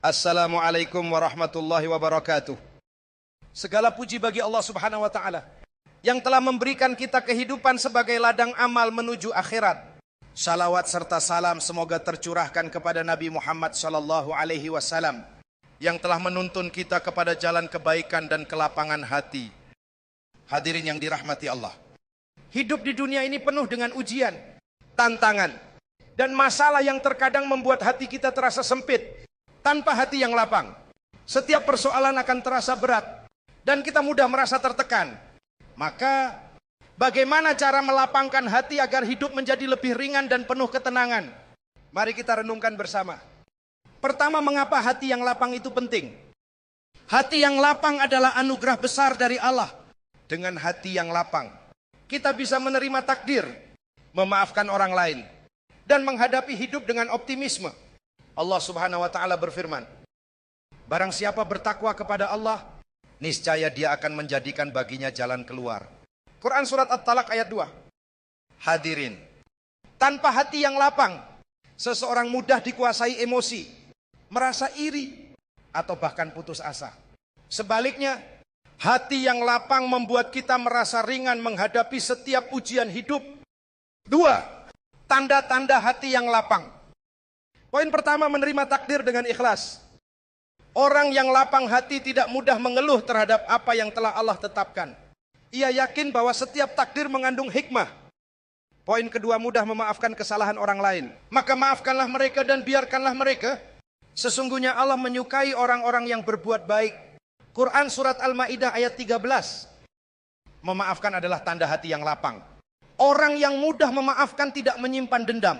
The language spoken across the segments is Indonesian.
Assalamualaikum warahmatullahi wabarakatuh. Segala puji bagi Allah Subhanahu wa taala yang telah memberikan kita kehidupan sebagai ladang amal menuju akhirat. Salawat serta salam semoga tercurahkan kepada Nabi Muhammad sallallahu alaihi wasallam yang telah menuntun kita kepada jalan kebaikan dan kelapangan hati. Hadirin yang dirahmati Allah. Hidup di dunia ini penuh dengan ujian, tantangan, dan masalah yang terkadang membuat hati kita terasa sempit. Tanpa hati yang lapang, setiap persoalan akan terasa berat dan kita mudah merasa tertekan. Maka bagaimana cara melapangkan hati agar hidup menjadi lebih ringan dan penuh ketenangan? Mari kita renungkan bersama. Pertama, mengapa hati yang lapang itu penting? Hati yang lapang adalah anugerah besar dari Allah. Dengan hati yang lapang, kita bisa menerima takdir, memaafkan orang lain, dan menghadapi hidup dengan optimisme. Allah Subhanahu wa taala berfirman, barang siapa bertakwa kepada Allah, niscaya dia akan menjadikan baginya jalan keluar. Quran surat At-Talaq ayat 2. Hadirin, tanpa hati yang lapang, seseorang mudah dikuasai emosi, merasa iri, atau bahkan putus asa. Sebaliknya, hati yang lapang membuat kita merasa ringan menghadapi setiap ujian hidup. 2. Tanda-tanda hati yang lapang. Poin pertama, menerima takdir dengan ikhlas. Orang yang lapang hati tidak mudah mengeluh terhadap apa yang telah Allah tetapkan. Ia yakin bahwa setiap takdir mengandung hikmah. Poin kedua, mudah memaafkan kesalahan orang lain. Maka maafkanlah mereka dan biarkanlah mereka. Sesungguhnya Allah menyukai orang-orang yang berbuat baik. Quran surat Al-Maidah ayat 13. Memaafkan adalah tanda hati yang lapang. Orang yang mudah memaafkan tidak menyimpan dendam,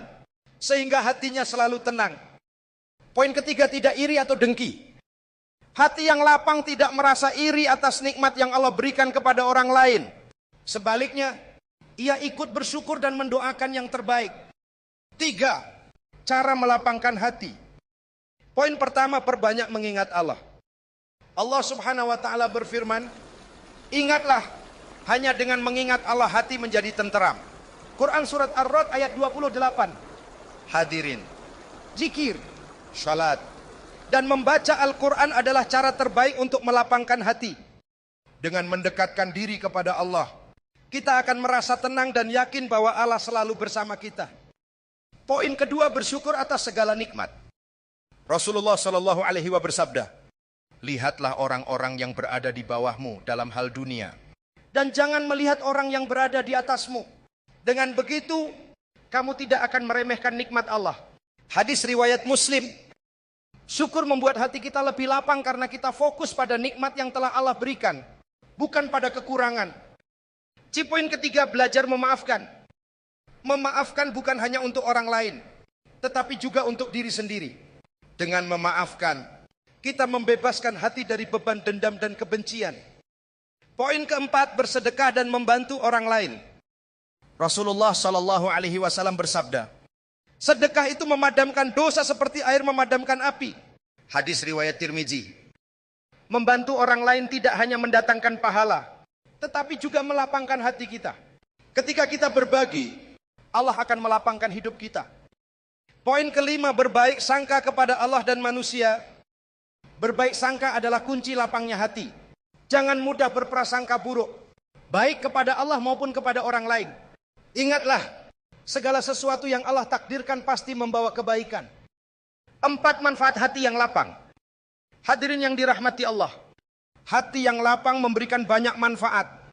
sehingga hatinya selalu tenang. Poin ketiga, tidak iri atau dengki. Hati yang lapang tidak merasa iri atas nikmat yang Allah berikan kepada orang lain. Sebaliknya, ia ikut bersyukur dan mendoakan yang terbaik. 3. Cara melapangkan hati. Poin pertama, perbanyak mengingat Allah. Allah Subhanahu wa taala berfirman, ingatlah, hanya dengan mengingat Allah hati menjadi tenteram. Quran surat Ar-Ra'd ayat 28. Hadirin, zikir, salat, dan membaca Al-Quran adalah cara terbaik untuk melapangkan hati. Dengan mendekatkan diri kepada Allah, kita akan merasa tenang dan yakin bahwa Allah selalu bersama kita. Poin kedua, bersyukur atas segala nikmat. Rasulullah Shallallahu Alaihi Wasallam bersabda, lihatlah orang-orang yang berada di bawahmu dalam hal dunia, dan jangan melihat orang yang berada di atasmu. Dengan begitu, kamu tidak akan meremehkan nikmat Allah. Hadis riwayat Muslim. Syukur membuat hati kita lebih lapang karena kita fokus pada nikmat yang telah Allah berikan, bukan pada kekurangan. Poin ketiga, belajar memaafkan. Memaafkan bukan hanya untuk orang lain, tetapi juga untuk diri sendiri. Dengan memaafkan, kita membebaskan hati dari beban dendam dan kebencian. Poin keempat, bersedekah dan membantu orang lain. Rasulullah Shallallahu Alaihi Wasallam bersabda, sedekah itu memadamkan dosa seperti air memadamkan api. Hadis riwayat Tirmizi. Membantu orang lain tidak hanya mendatangkan pahala, tetapi juga melapangkan hati kita. Ketika kita berbagi, Allah akan melapangkan hidup kita. Poin kelima, berbaik sangka kepada Allah dan manusia. Berbaik sangka adalah kunci lapangnya hati. Jangan mudah berprasangka buruk, baik kepada Allah maupun kepada orang lain. Ingatlah, segala sesuatu yang Allah takdirkan pasti membawa kebaikan. 4. Manfaat hati yang lapang. Hadirin yang dirahmati Allah, hati yang lapang memberikan banyak manfaat.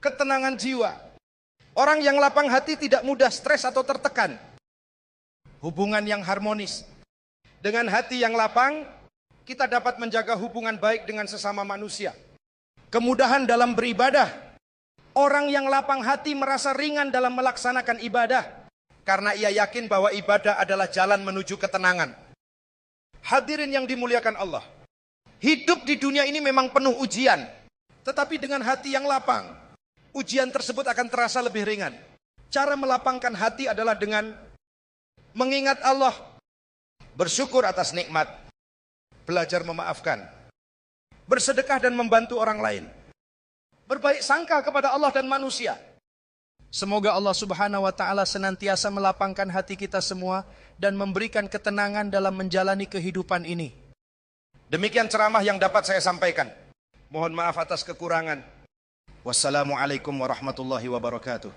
Ketenangan jiwa. Orang yang lapang hati tidak mudah stres atau tertekan. Hubungan yang harmonis. Dengan hati yang lapang, kita dapat menjaga hubungan baik dengan sesama manusia. Kemudahan dalam beribadah. Orang yang lapang hati merasa ringan dalam melaksanakan ibadah, karena ia yakin bahwa ibadah adalah jalan menuju ketenangan. Hadirin yang dimuliakan Allah, hidup di dunia ini memang penuh ujian, tetapi dengan hati yang lapang, ujian tersebut akan terasa lebih ringan. Cara melapangkan hati adalah dengan mengingat Allah, bersyukur atas nikmat, belajar memaafkan, bersedekah dan membantu orang lain, berbaik sangka kepada Allah dan manusia. Semoga Allah Subhanahu wa taala senantiasa melapangkan hati kita semua dan memberikan ketenangan dalam menjalani kehidupan ini. Demikian ceramah yang dapat saya sampaikan. Mohon maaf atas kekurangan. Wassalamualaikum warahmatullahi wabarakatuh.